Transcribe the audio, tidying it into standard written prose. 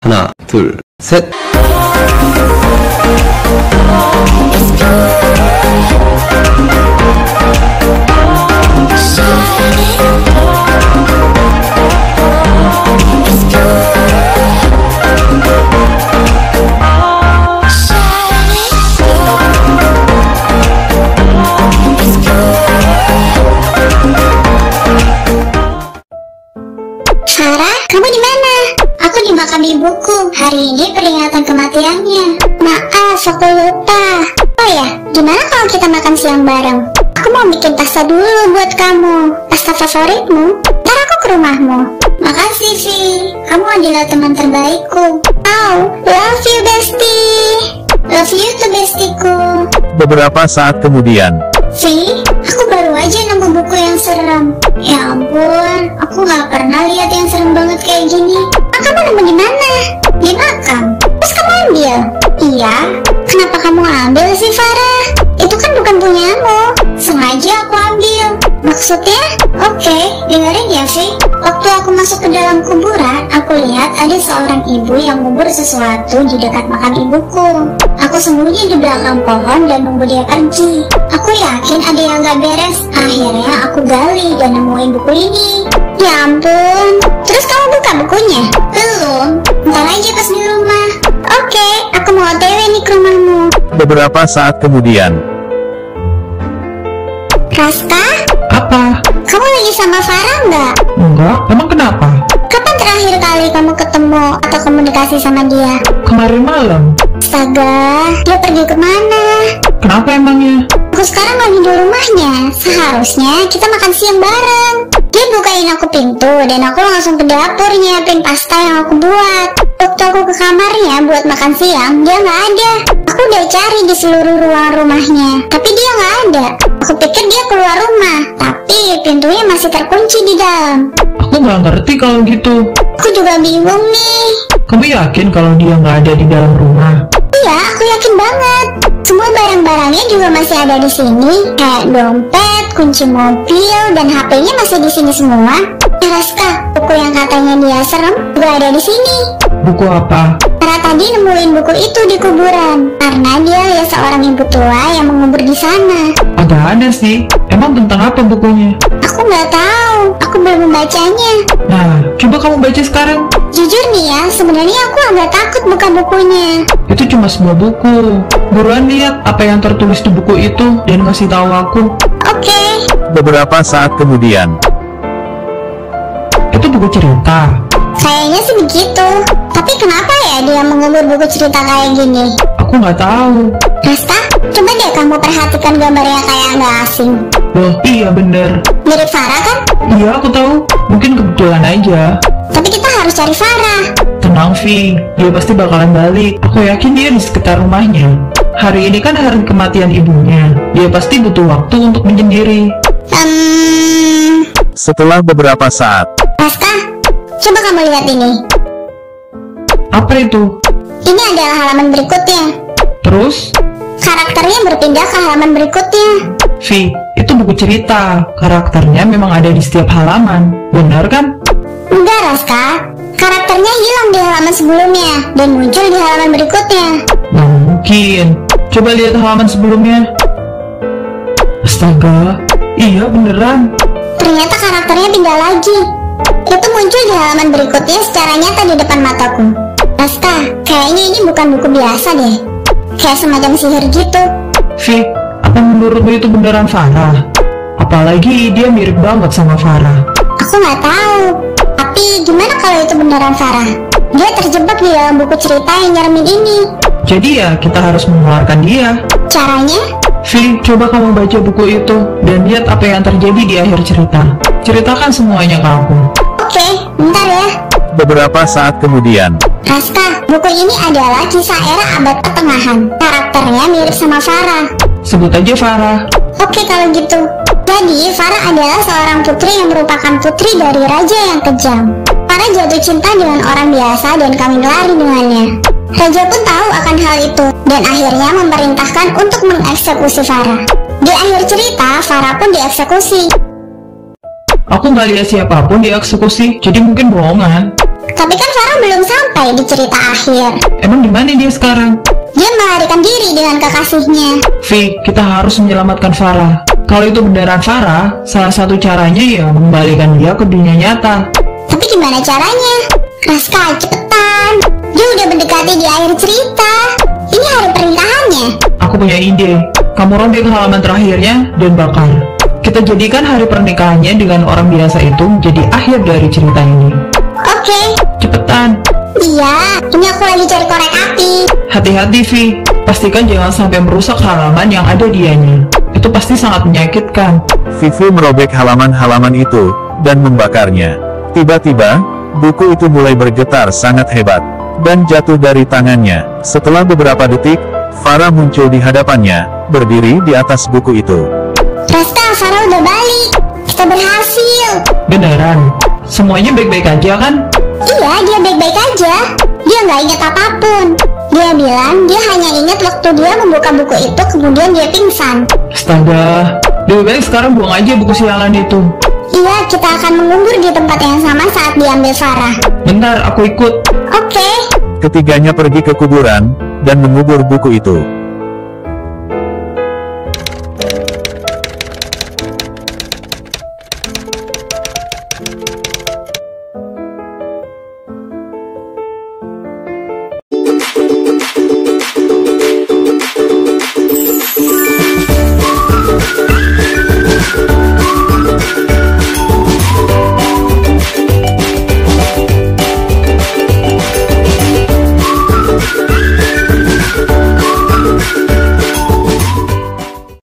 하나, 둘, 셋. Farah, kamu di mana? Aku di makam ibuku. Hari ini peringatan kematiannya. Maaf, aku lupa. Oh ya, gimana kalau kita makan siang bareng? Aku mau bikin pasta dulu buat kamu. Pasta favoritmu? Ntar aku ke rumahmu. Makasih, Vi. Kamu adalah teman terbaikku. Oh, love you, bestie. Love you tuh, bestiku. Beberapa saat kemudian, Vi, aku baru aja nemu buku yang serem. Ya ampun, aku gak pernah lihat yang serem banget kayak gini. Kamu nemu di mana? Di makam. Terus kamu ambil? Iya. Kenapa kamu ambil sih, Farah? Itu kan bukan punyamu. Sengaja aku ambil. Maksudnya? Oke, dengerin ya, Vi. Waktu aku masuk ke dalam kuburan, aku lihat ada seorang ibu yang ngubur sesuatu di dekat makam ibuku. Aku sembunyi di belakang pohon dan nunggu dia pergi. Aku yakin ada yang gak beres. Akhirnya aku gali dan nemuin buku ini. Ya ampun. Terus kamu buka bukunya? Belum. Ntar aja pas di rumah. Oke, aku mau OTW nih ke rumahmu. beberapa saat kemudian, Raska? Apa? Kamu lagi sama Farah nggak? Enggak, emang kenapa? Kapan terakhir kali kamu ketemu atau komunikasi sama dia? Kemarin malam. Astaga, dia pergi kemana? Kenapa emangnya? Aku sekarang lagi di rumahnya. Seharusnya kita makan siang bareng. Dia bukain aku pintu dan aku langsung ke dapur nyiapin pasta yang aku buat. Waktu aku ke kamarnya buat makan siang, dia nggak ada. Aku udah cari di seluruh ruang rumahnya, tapi dia nggak ada. Aku pikir dia keluar rumah, tapi pintunya masih terkunci di dalam. Aku nggak ngerti kalau gitu. Aku juga bingung nih. Kamu yakin kalau dia nggak ada di dalam rumah? Iya, aku yakin banget. Semua barang-barangnya juga masih ada di sini, kayak dompet, kunci mobil, dan HP-nya masih di sini semua. Ya, Raska, buku yang katanya dia serem juga ada di sini. Buku apa? Karena tadi nemuin buku itu di kuburan, karena dia lihat seorang ibu tua yang mengubur di sana. Agak ada sih. Emang tentang apa bukunya? Aku nggak tahu, aku belum membacanya. Nah, coba kamu baca sekarang. Jujur nih ya, sebenarnya aku agak takut buka bukunya. Itu cuma sebuah buku. Buruan lihat apa yang tertulis di buku itu dan kasih tahu aku. Oke. beberapa saat kemudian, Itu buku cerita. Kayaknya sih begitu. Tapi kenapa ya dia mengubur buku cerita kayak gini? Aku nggak tahu. Rasta, coba deh kamu perhatikan gambarnya kayak nggak asing. Loh, iya bener. Mirip Farah kan? Iya, aku tahu. Mungkin kebetulan aja. Tapi kita harus cari Farah. Tenang, Vi. Dia pasti bakalan balik. Aku yakin dia di sekitar rumahnya. Hari ini kan hari kematian ibunya. Dia pasti butuh waktu untuk menyendiri. setelah beberapa saat, Raska, coba kamu lihat ini. Apa itu? Ini adalah halaman berikutnya. Terus? Karakternya berpindah ke halaman berikutnya. Vi, itu buku cerita. Karakternya memang ada di setiap halaman. Benar kan? Enggak, Raska. Karakternya hilang di halaman sebelumnya dan muncul di halaman berikutnya. Nggak mungkin. Coba lihat halaman sebelumnya. Astaga, iya beneran. Ternyata karakternya pindah lagi. Itu muncul di halaman berikutnya secara nyata di depan mataku. Raska, kayaknya ini bukan buku biasa deh. Kayak semacam sihir gitu. Vi, apa menurutmu itu beneran Farah? Apalagi dia mirip banget sama Farah. Aku nggak tahu. Tapi gimana kalau itu beneran Farah? Dia terjebak di dalam buku cerita yang nyeremin ini. Jadi ya kita harus mengeluarkan dia. Caranya? Vi, coba kamu baca buku itu dan lihat apa yang terjadi di akhir cerita. Ceritakan semuanya ke aku. Oke, bentar ya. beberapa saat kemudian, Raska, buku ini adalah kisah era abad pertengahan. Karakternya mirip sama Farah. Sebut aja Farah. Oke kalau gitu. Jadi, Farah adalah seorang putri yang merupakan putri dari raja yang kejam. Farah jatuh cinta dengan orang biasa dan kawin lari dengannya. Raja pun tahu akan hal itu dan akhirnya memerintahkan untuk mengeksekusi Farah. Di akhir cerita, Farah pun dieksekusi. Aku nggak lihat siapapun dieksekusi, jadi mungkin bohongan. Tapi kan Farah belum sampai di cerita akhir. Emang di mana dia sekarang? Dia melarikan diri dengan kekasihnya. Vi, kita harus menyelamatkan Farah. Kalau itu beneran Farah, salah satu caranya ya mengembalikan dia ke dunia nyata. Tapi gimana caranya? Raska, cepetan. Dia udah mendekati di akhir cerita. Ini hari pernikahannya. Aku punya ide. Kamu robek halaman terakhirnya dan bakar. Kita jadikan hari pernikahannya dengan orang biasa itu menjadi akhir dari cerita ini. Oke. Cepetan. Iya, ini aku lagi cari korek api. Hati-hati, Vi. Pastikan jangan sampai merusak halaman yang ada dianya. Itu pasti sangat menyakitkan. Vivi merobek halaman-halaman itu, dan membakarnya. Tiba-tiba, buku itu mulai bergetar sangat hebat, dan jatuh dari tangannya. Setelah beberapa detik, Farah muncul di hadapannya, berdiri di atas buku itu. Raska, Farah udah balik. Kita berhasil. Beneran? Semuanya baik-baik aja kan? Iya, dia baik-baik aja. Dia nggak ingat apapun. Dia bilang dia hanya ingat waktu dia membuka buku itu, kemudian dia pingsan. Astaga, lebih baik sekarang buang aja buku sialan itu. Iya, kita akan mengubur di tempat yang sama saat diambil Farah. Bentar, aku ikut. Oke. Ketiganya pergi ke kuburan, dan mengubur buku itu.